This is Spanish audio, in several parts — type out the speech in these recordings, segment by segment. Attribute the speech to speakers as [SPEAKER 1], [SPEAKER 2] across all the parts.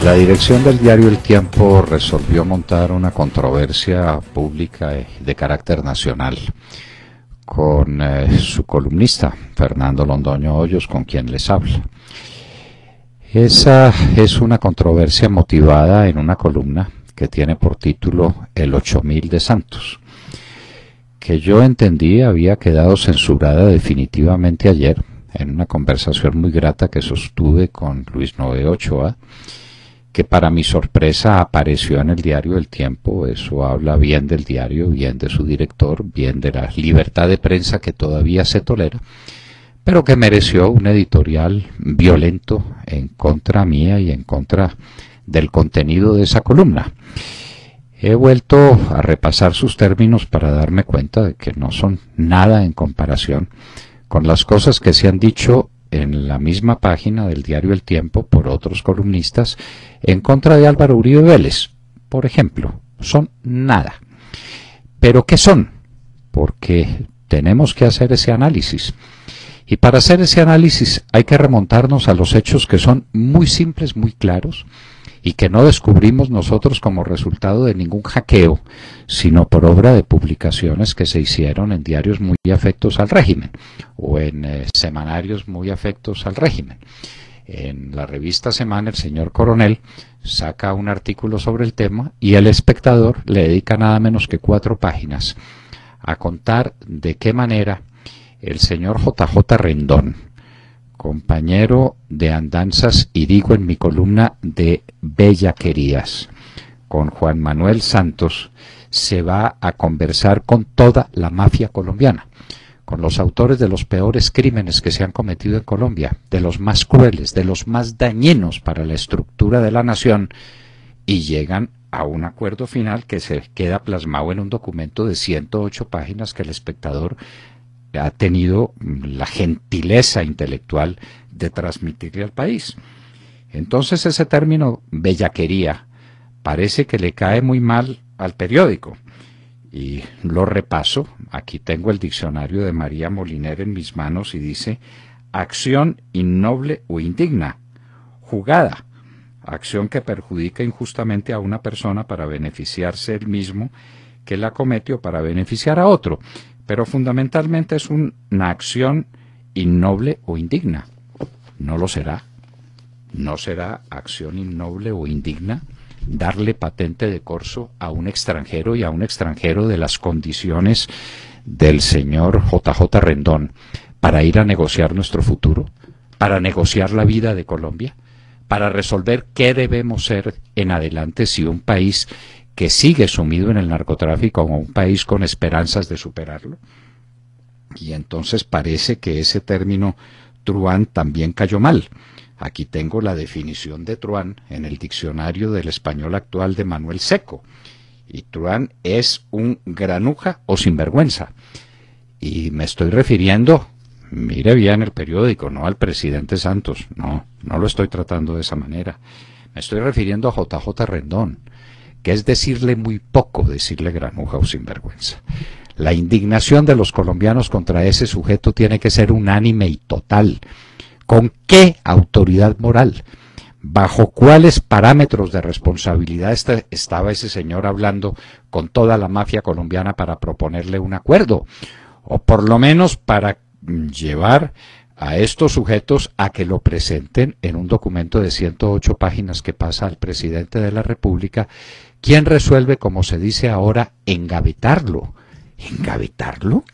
[SPEAKER 1] La dirección del diario El Tiempo resolvió montar una controversia pública de carácter nacional con su columnista, Fernando Londoño Hoyos, con quien les habla. Esa es una controversia motivada en una columna que tiene por título El 8000 de Santos, que yo entendí había quedado censurada definitivamente ayer en una conversación muy grata que sostuve con Luis Noé Ochoa, que para mi sorpresa apareció en el diario El Tiempo. Eso habla bien del diario, bien de su director, bien de la libertad de prensa que todavía se tolera, pero que mereció un editorial violento en contra mía y en contra del contenido de esa columna. He vuelto a repasar sus términos para darme cuenta de que no son nada en comparación con las cosas que se han dicho en la misma página del diario El Tiempo por otros columnistas en contra de Álvaro Uribe Vélez, por ejemplo. Son nada. ¿Pero qué son? Porque tenemos que hacer ese análisis. Y para hacer ese análisis hay que remontarnos a los hechos que son muy simples, muy claros, y que no descubrimos nosotros como resultado de ningún hackeo, sino por obra de publicaciones que se hicieron en diarios muy afectos al régimen, o en semanarios muy afectos al régimen. En la revista Semana, el señor Coronel saca un artículo sobre el tema, y El Espectador le dedica nada menos que 4 páginas a contar de qué manera el señor JJ Rendón, compañero de andanzas, y digo en mi columna de bellaquerías, con Juan Manuel Santos, se va a conversar con toda la mafia colombiana, con los autores de los peores crímenes que se han cometido en Colombia, de los más crueles, de los más dañinos para la estructura de la nación, y llegan a un acuerdo final que se queda plasmado en un documento de 108 páginas que El Espectador ha tenido la gentileza intelectual de transmitirle al país. Entonces ese término bellaquería parece que le cae muy mal al periódico, y lo repaso. Aquí tengo el diccionario de María Moliner en mis manos y dice: acción innoble o indigna, jugada, acción que perjudica injustamente a una persona para beneficiarse él mismo que la comete o para beneficiar a otro, pero fundamentalmente es una acción innoble o indigna. ¿No lo será? ¿No será acción innoble o indigna darle patente de corso a un extranjero, y a un extranjero de las condiciones del señor JJ Rendón, para ir a negociar nuestro futuro, para negociar la vida de Colombia, para resolver qué debemos ser en adelante, si un país que sigue sumido en el narcotráfico o un país con esperanzas de superarlo? Y entonces parece que ese término truán también cayó mal. Aquí tengo la definición de truán en el diccionario del español actual de Manuel Seco. Y truán es un granuja o sinvergüenza. Y me estoy refiriendo, mire bien el periódico, no al presidente Santos. No lo estoy tratando de esa manera. Me estoy refiriendo a JJ Rendón, que es decirle muy poco, decirle granuja o sinvergüenza. La indignación de los colombianos contra ese sujeto tiene que ser unánime y total. ¿Con qué autoridad moral? ¿Bajo cuáles parámetros de responsabilidad estaba ese señor hablando con toda la mafia colombiana para proponerle un acuerdo? O por lo menos para llevar a estos sujetos a que lo presenten en un documento de 108 páginas que pasa al presidente de la República, quien resuelve, como se dice ahora, engavetarlo. ¿Engavetarlo?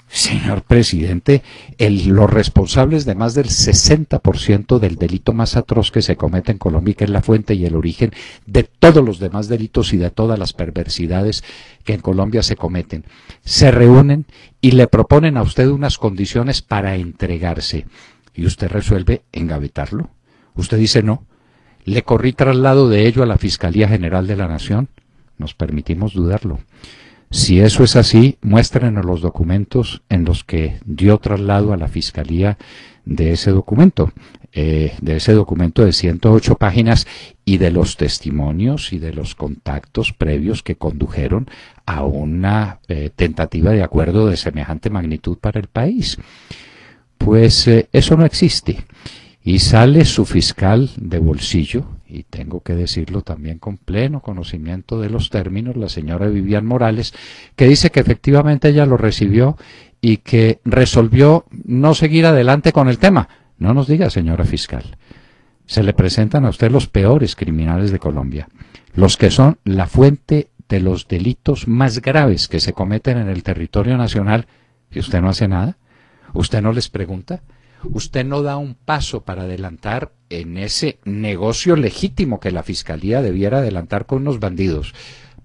[SPEAKER 1] Señor presidente, los responsables de más del 60% del delito más atroz que se comete en Colombia, que es la fuente y el origen de todos los demás delitos y de todas las perversidades que en Colombia se cometen, se reúnen y le proponen a usted unas condiciones para entregarse, y usted resuelve engavetarlo. Usted dice no. Le corrí traslado de ello a la Fiscalía General de la Nación. Nos permitimos dudarlo. Si eso es así, muéstrenos los documentos en los que dio traslado a la Fiscalía de ese documento de 108 páginas, y de los testimonios y de los contactos previos que condujeron a una tentativa de acuerdo de semejante magnitud para el país. Pues eso no existe. Y sale su fiscal de bolsillo, y tengo que decirlo también con pleno conocimiento de los términos, la señora Vivian Morales, que dice que efectivamente ella lo recibió y que resolvió no seguir adelante con el tema. No nos diga, señora fiscal, se le presentan a usted los peores criminales de Colombia, los que son la fuente de los delitos más graves que se cometen en el territorio nacional, y usted no hace nada, usted no les pregunta, usted no da un paso para adelantar en ese negocio legítimo que la Fiscalía debiera adelantar con unos bandidos,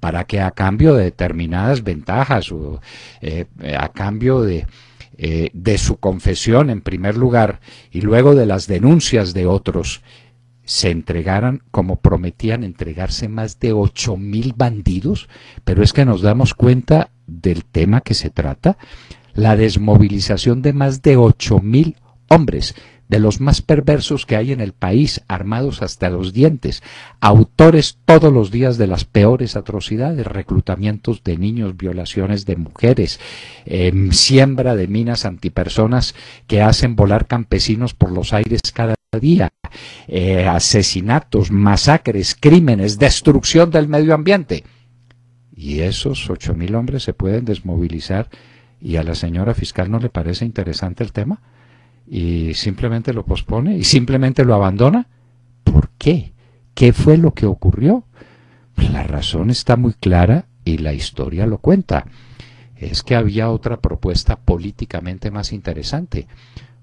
[SPEAKER 1] para que a cambio de determinadas ventajas o a cambio de su confesión en primer lugar y luego de las denuncias de otros, se entregaran como prometían entregarse más de 8.000 bandidos. Pero es que nos damos cuenta del tema que se trata, la desmovilización de más de 8.000 hombres, de los más perversos que hay en el país, armados hasta los dientes, autores todos los días de las peores atrocidades, reclutamientos de niños, violaciones de mujeres, siembra de minas antipersonas que hacen volar campesinos por los aires cada día, asesinatos, masacres, crímenes, destrucción del medio ambiente. Y esos 8.000 hombres se pueden desmovilizar, y a la señora fiscal no le parece interesante el tema, y simplemente lo pospone y simplemente lo abandona. ¿Por qué? ¿Qué fue lo que ocurrió? La razón está muy clara y la historia lo cuenta. Es que había otra propuesta políticamente más interesante,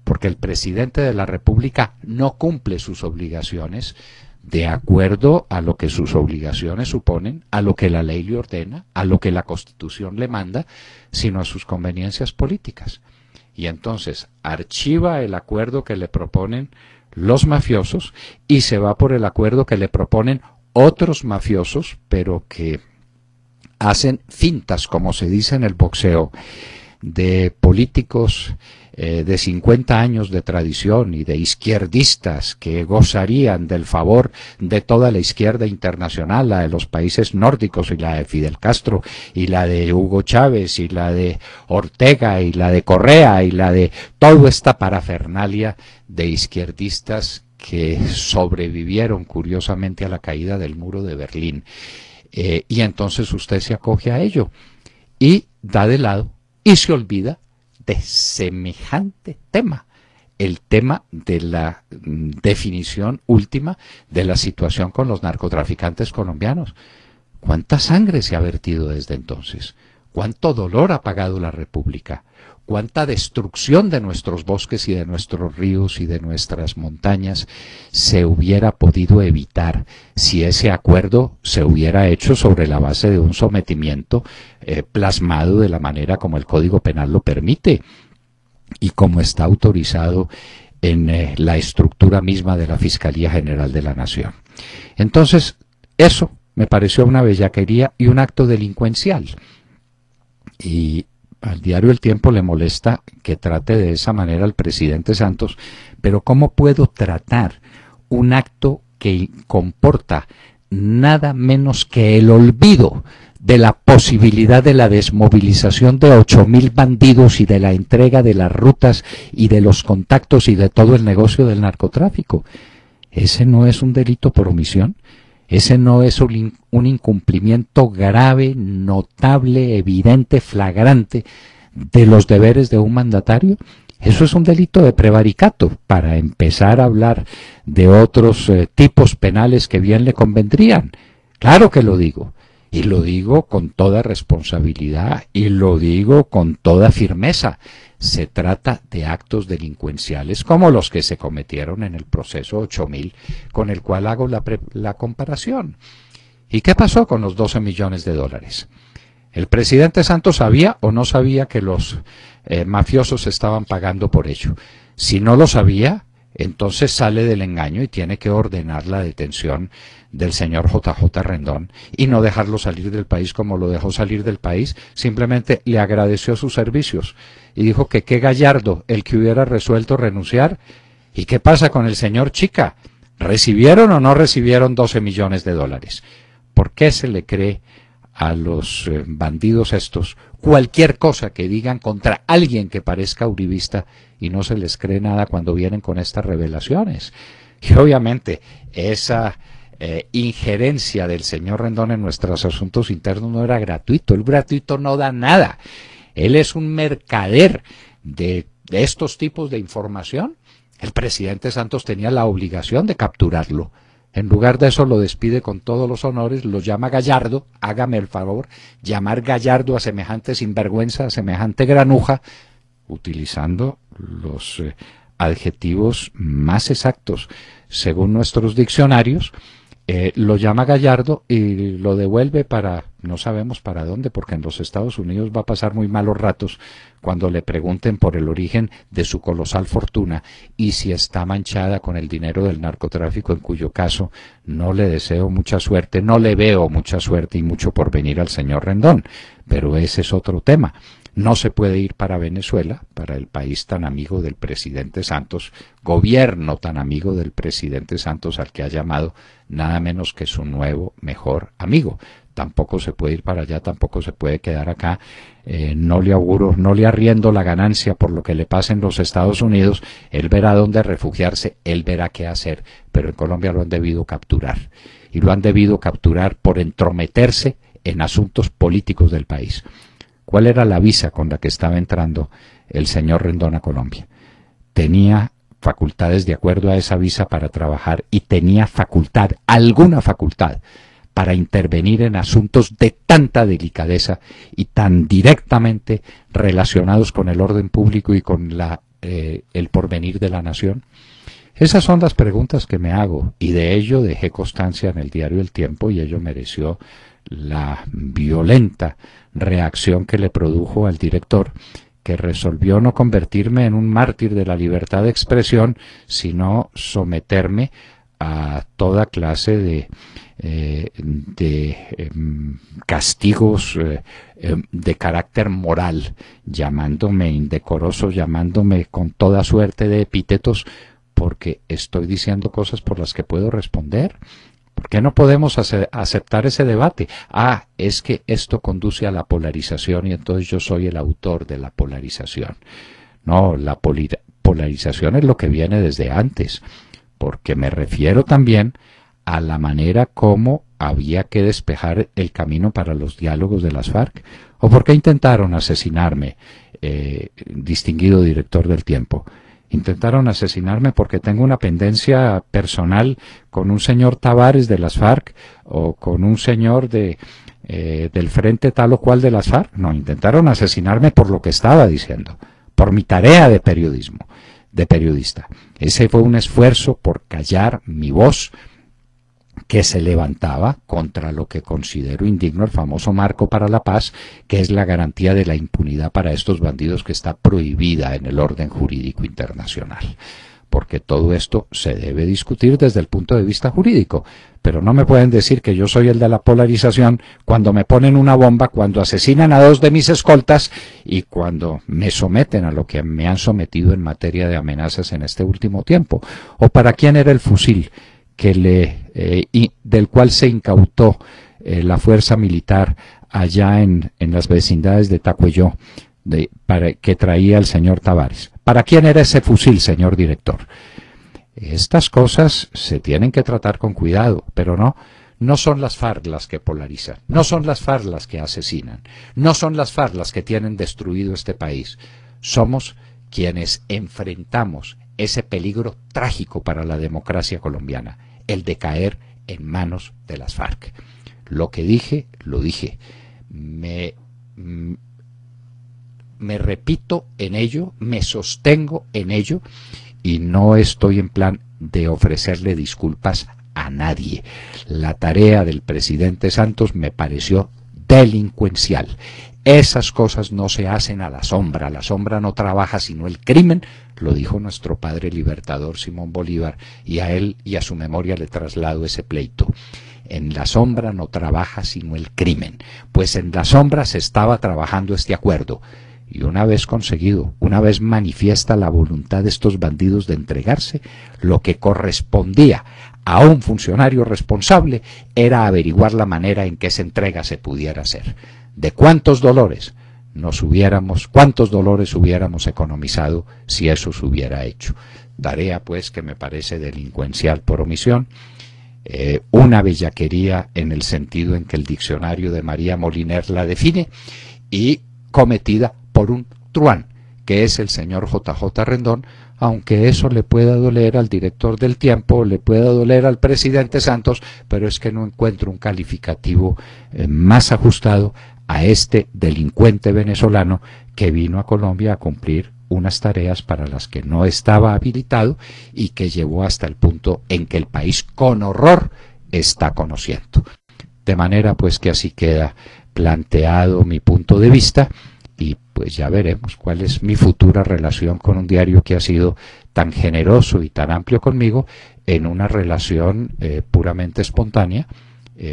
[SPEAKER 1] porque el presidente de la República no cumple sus obligaciones de acuerdo a lo que sus obligaciones suponen, a lo que la ley le ordena, a lo que la Constitución le manda, sino a sus conveniencias políticas. Y entonces archiva el acuerdo que le proponen los mafiosos y se va por el acuerdo que le proponen otros mafiosos, pero que hacen fintas, como se dice en el boxeo, de políticos de 50 años de tradición y de izquierdistas que gozarían del favor de toda la izquierda internacional, la de los países nórdicos y la de Fidel Castro y la de Hugo Chávez y la de Ortega y la de Correa y la de toda esta parafernalia de izquierdistas que sobrevivieron curiosamente a la caída del muro de Berlín. Y entonces usted se acoge a ello y da de lado y se olvida de semejante tema, el tema de la definición última de la situación con los narcotraficantes colombianos. ¿Cuánta sangre se ha vertido desde entonces? ¿Cuánto dolor ha pagado la República? ¿Cuánta destrucción de nuestros bosques y de nuestros ríos y de nuestras montañas se hubiera podido evitar si ese acuerdo se hubiera hecho sobre la base de un sometimiento plasmado de la manera como el Código Penal lo permite y como está autorizado en la estructura misma de la Fiscalía General de la Nación? Entonces, eso me pareció una bellaquería y un acto delincuencial. Y al diario El Tiempo le molesta que trate de esa manera al presidente Santos, pero ¿cómo puedo tratar un acto que comporta nada menos que el olvido de la posibilidad de la desmovilización de 8.000 bandidos y de la entrega de las rutas y de los contactos y de todo el negocio del narcotráfico? ¿Ese no es un delito por omisión? ¿Ese no es un incumplimiento grave, notable, evidente, flagrante de los deberes de un mandatario? Eso es un delito de prevaricato, para empezar a hablar de otros tipos penales que bien le convendrían. Claro que lo digo, y lo digo con toda responsabilidad, y lo digo con toda firmeza. Se trata de actos delincuenciales como los que se cometieron en el proceso 8.000, con el cual hago la comparación. ¿Y qué pasó con los 12 millones de dólares? ¿El presidente Santos sabía o no sabía que los mafiosos estaban pagando por ello? Si no lo sabía, entonces sale del engaño y tiene que ordenar la detención del señor JJ Rendón y no dejarlo salir del país como lo dejó salir del país. Simplemente le agradeció sus servicios y dijo que qué gallardo el que hubiera resuelto renunciar. ¿Y qué pasa con el señor Chica? ¿Recibieron o no recibieron 12 millones de dólares? ¿Por qué se le cree a los bandidos estos cualquier cosa que digan contra alguien que parezca uribista y no se les cree nada cuando vienen con estas revelaciones? Y obviamente esa injerencia del señor Rendón en nuestros asuntos internos no era gratuito. El gratuito no da nada. Él es un mercader de estos tipos de información. El presidente Santos tenía la obligación de capturarlo. En lugar de eso lo despide con todos los honores, lo llama Gallardo. Hágame el favor, llamar Gallardo a semejante sinvergüenza, a semejante granuja, utilizando los adjetivos más exactos según nuestros diccionarios. Lo llama Gallardo y lo devuelve para, no sabemos para dónde, porque en los Estados Unidos va a pasar muy malos ratos cuando le pregunten por el origen de su colosal fortuna y si está manchada con el dinero del narcotráfico, en cuyo caso no le deseo mucha suerte, no le veo mucha suerte y mucho porvenir al señor Rendón, pero ese es otro tema. No se puede ir para Venezuela, para el país tan amigo del presidente Santos, gobierno tan amigo del presidente Santos, al que ha llamado nada menos que su nuevo mejor amigo. Tampoco se puede ir para allá, tampoco se puede quedar acá. No le auguro, no le arriendo la ganancia por lo que le pase en los Estados Unidos. Él verá dónde refugiarse, él verá qué hacer, pero en Colombia lo han debido capturar. Y lo han debido capturar por entrometerse en asuntos políticos del país. ¿Cuál era la visa con la que estaba entrando el señor Rendón a Colombia? Tenía facultades de acuerdo a esa visa para trabajar y tenía facultad, alguna facultad, para intervenir en asuntos de tanta delicadeza y tan directamente relacionados con el orden público y con el porvenir de la nación. Esas son las preguntas que me hago, y de ello dejé constancia en el diario El Tiempo, y ello mereció la violenta reacción que le produjo al director, que resolvió no convertirme en un mártir de la libertad de expresión, sino someterme a toda clase de castigos de carácter moral, llamándome indecoroso, llamándome con toda suerte de epítetos, porque estoy diciendo cosas por las que puedo responder. ¿Por qué no podemos aceptar ese debate? Es que esto conduce a la polarización y entonces yo soy el autor de la polarización. No, la polarización es lo que viene desde antes, porque me refiero también a la manera como había que despejar el camino para los diálogos de las FARC. ¿O por qué intentaron asesinarme, distinguido director del Tiempo? Intentaron asesinarme porque tengo una pendencia personal con un señor Tavares de las FARC o con un señor del frente tal o cual de las FARC. No, intentaron asesinarme por lo que estaba diciendo, por mi tarea de periodismo, de periodista. Ese fue un esfuerzo por callar mi voz, que se levantaba contra lo que considero indigno, el famoso marco para la paz, que es la garantía de la impunidad para estos bandidos, que está prohibida en el orden jurídico internacional. Porque todo esto se debe discutir desde el punto de vista jurídico, pero no me pueden decir que yo soy el de la polarización cuando me ponen una bomba, cuando asesinan a 2 de mis escoltas y cuando me someten a lo que me han sometido en materia de amenazas en este último tiempo. ¿O para quién era el fusil del cual se incautó la fuerza militar allá en las vecindades de Tacuelló, que traía el señor Tavares? ¿Para quién era ese fusil, señor director? Estas cosas se tienen que tratar con cuidado, pero no son las FARC las que polarizan, no son las FARC las que asesinan, no son las FARC las que tienen destruido este país. Somos quienes enfrentamos ese peligro trágico para la democracia colombiana, el de caer en manos de las FARC. Lo que dije, lo dije. Me repito en ello, me sostengo en ello, y no estoy en plan de ofrecerle disculpas a nadie. La tarea del presidente Santos me pareció delincuencial. Esas cosas no se hacen a la sombra no trabaja sino el crimen, lo dijo nuestro padre libertador Simón Bolívar, y a él y a su memoria le traslado ese pleito. En la sombra no trabaja sino el crimen, pues en la sombra se estaba trabajando este acuerdo, y una vez conseguido, una vez manifiesta la voluntad de estos bandidos de entregarse, lo que correspondía a un funcionario responsable era averiguar la manera en que esa entrega se pudiera hacer. De cuántos dolores hubiéramos economizado si eso se hubiera hecho. Tarea, pues, que me parece delincuencial por omisión, una bellaquería en el sentido en que el diccionario de María Moliner la define, y cometida por un truán, que es el señor JJ Rendón, aunque eso le pueda doler al director del Tiempo, le pueda doler al presidente Santos, pero es que no encuentro un calificativo más ajustado a este delincuente venezolano que vino a Colombia a cumplir unas tareas para las que no estaba habilitado y que llevó hasta el punto en que el país con horror está conociendo. De manera pues que así queda planteado mi punto de vista, y pues ya veremos cuál es mi futura relación con un diario que ha sido tan generoso y tan amplio conmigo, en una relación puramente espontánea.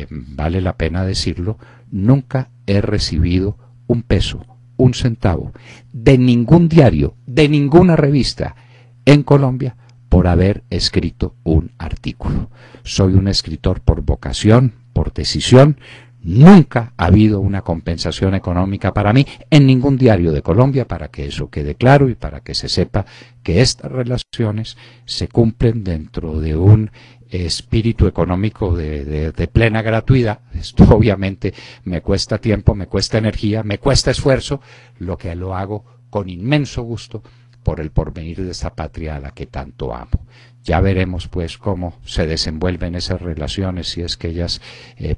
[SPEAKER 1] Vale la pena decirlo, nunca he recibido un peso, un centavo, de ningún diario, de ninguna revista en Colombia por haber escrito un artículo. Soy un escritor por vocación, por decisión. Nunca ha habido una compensación económica para mí en ningún diario de Colombia, para que eso quede claro y para que se sepa que estas relaciones se cumplen dentro de un espíritu económico de plena gratuidad. Esto obviamente me cuesta tiempo, me cuesta energía, me cuesta esfuerzo, lo que lo hago con inmenso gusto por el porvenir de esta patria a la que tanto amo. Ya veremos pues cómo se desenvuelven esas relaciones, si es que ellas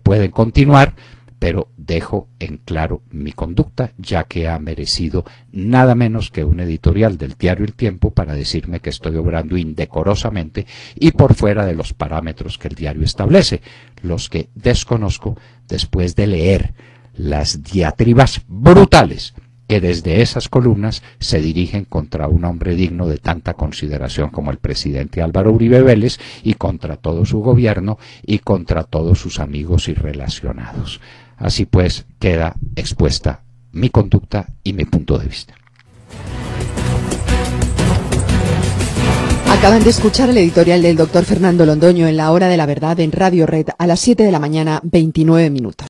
[SPEAKER 1] pueden continuar, pero dejo en claro mi conducta, ya que ha merecido nada menos que un editorial del diario El Tiempo para decirme que estoy obrando indecorosamente y por fuera de los parámetros que el diario establece, los que desconozco después de leer las diatribas brutales que desde esas columnas se dirigen contra un hombre digno de tanta consideración como el presidente Álvaro Uribe Vélez, y contra todo su gobierno y contra todos sus amigos y relacionados. Así pues, queda expuesta mi conducta y mi punto de vista.
[SPEAKER 2] Acaban de escuchar el editorial del doctor Fernando Londoño en La Hora de la Verdad en Radio Red a las 7 de la mañana, 29 minutos.